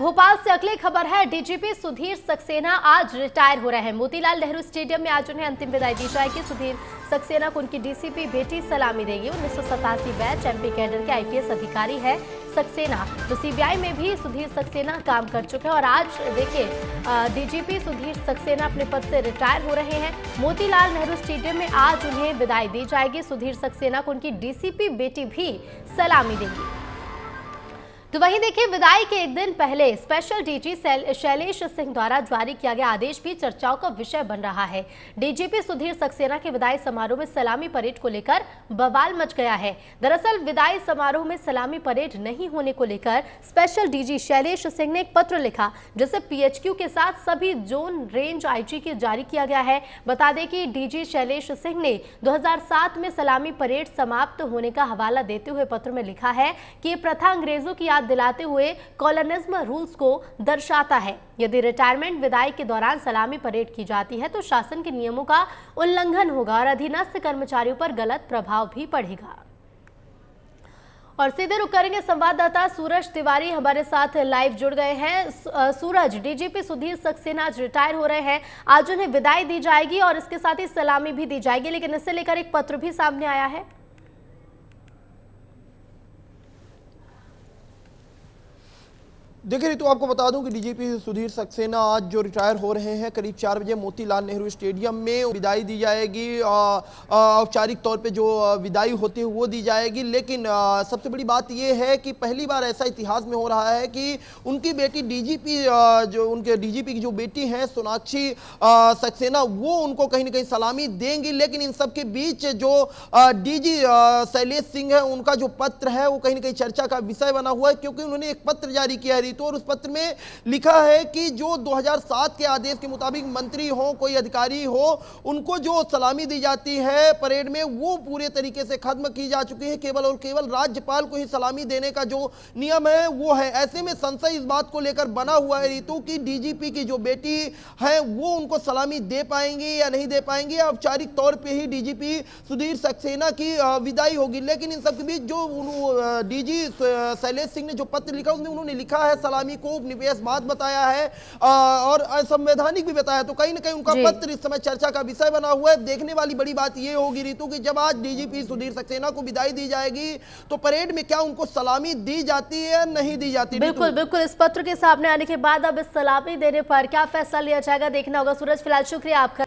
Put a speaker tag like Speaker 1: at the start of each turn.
Speaker 1: भोपाल से अगली खबर है। डीजीपी सुधीर सक्सेना आज रिटायर हो रहे हैं। मोतीलाल नेहरू स्टेडियम में आज उन्हें अंतिम विदाई दी जाएगी। सुधीर सक्सेना को उनकी डीसीपी बेटी सलामी देगी। 1987 बैच एमपी कैडर के आईपीएस अधिकारी है सक्सेना। तो सीबीआई में भी सुधीर सक्सेना काम कर चुके हैं और आज देखिए डीजीपी सुधीर सक्सेना अपने पद से रिटायर हो रहे हैं। मोतीलाल नेहरू स्टेडियम में आज उन्हें विदाई दी जाएगी। सुधीर सक्सेना को उनकी डीसीपी बेटी भी सलामी देगी। तो वहीं देखिए विदाई के एक दिन पहले स्पेशल डीजी शैलेश सिंह द्वारा जारी किया गया आदेश भी चर्चाओं का विषय बन रहा है। डीजीपी सुधीर सक्सेना के विदाई समारोह में सलामी परेड को लेकर बवाल मच गया है। दरअसल विदाई समारोह में सलामी परेड नहीं होने को लेकर स्पेशल डीजी शैलेश सिंह ने एक पत्र लिखा, जिसे पीएचक्यू के साथ सभी जोन रेंज आईजी के जारी किया गया है। बता दें कि डीजी शैलेश सिंह ने 2007 में सलामी परेड समाप्त होने का हवाला देते हुए पत्र में लिखा है कि ये प्रथा अंग्रेजों की दिलाते हुए कॉलोनिज्म रूल्स को दर्शाता है। यदि रिटायरमेंट विदाई के दौरान सलामी परेड की जाती है तो शासन के नियमों का उल्लंघन होगा और अधीनस्थ कर्मचारियों पर गलत प्रभाव भी पड़ेगा। और सीधे रुक करेंगे संवाददाता सूरज तिवारी हमारे साथ लाइव जुड़ गए हैं। सूरज, डीजीपी सुधीर सक्सेना आज रिटायर हो रहे हैं, आज उन्हें विदाई दी जाएगी और इसके साथ ही सलामी भी दी जाएगी, लेकिन इससे लेकर एक पत्र भी सामने आया है।
Speaker 2: देखिए रितु, आपको बता दूं कि डीजीपी सुधीर सक्सेना आज जो रिटायर हो रहे हैं करीब 4 बजे मोतीलाल नेहरू स्टेडियम में विदाई दी जाएगी। औपचारिक तौर पे जो विदाई होती है वो दी जाएगी, लेकिन सबसे बड़ी बात ये है कि पहली बार ऐसा इतिहास में हो रहा है कि उनकी बेटी डीजीपी जो उनके डीजीपी की जो बेटी हैं सोनाक्षी सक्सेना, वो उनको कहीं ना कहीं सलामी देंगी। लेकिन इन सब के बीच जो डीजी शैलेश सिंह है उनका जो पत्र है वो कहीं ना कहीं चर्चा का विषय बना हुआ है, क्योंकि उन्होंने एक पत्र जारी किया है और उस पत्र में लिखा है कि जो 2007 के आदेश के मुताबिक मंत्री हो, कोई अधिकारी हो, उनको जो सलामी दी जाती है परेड में वो पूरे तरीके से खत्म की जा चुकी है। केवल और केवल राज्यपाल को ही सलामी देने का जो नियम है वो है। ऐसे में संशय इस बात को लेकर बना हुआ है रितु की डीजीपी की जो बेटी है वो उनको सलामी दे पाएंगी या नहीं दे पाएंगी। औपचारिक तौर पर ही डीजीपी सुधीर सक्सेना की विदाई होगी। लेकिन इन सबके बीच जो डीजी शैलेश सिंह ने जो पत्र लिखा उसमें उन्होंने लिखा है सलामी को उपनिवेशवाद बताया है और असंवैधानिक भी बताया। तो कहीं ना कहीं उनका पत्र इस समय चर्चा का विषय बना हुआ है। देखने वाली बड़ी बात यह होगी रितु कि जब आज डीजीपी सुधीर सक्सेना को विदाई दी जाएगी तो परेड में क्या उनको सलामी दी जाती है या नहीं दी जाती।
Speaker 1: बिल्कुल बिल्कुल, इस पत्र के सामने आने के बाद अब इस सलामी देने पर क्या फैसला लिया जाएगा देखना होगा। सूरज, फिलहाल शुक्रिया आपका।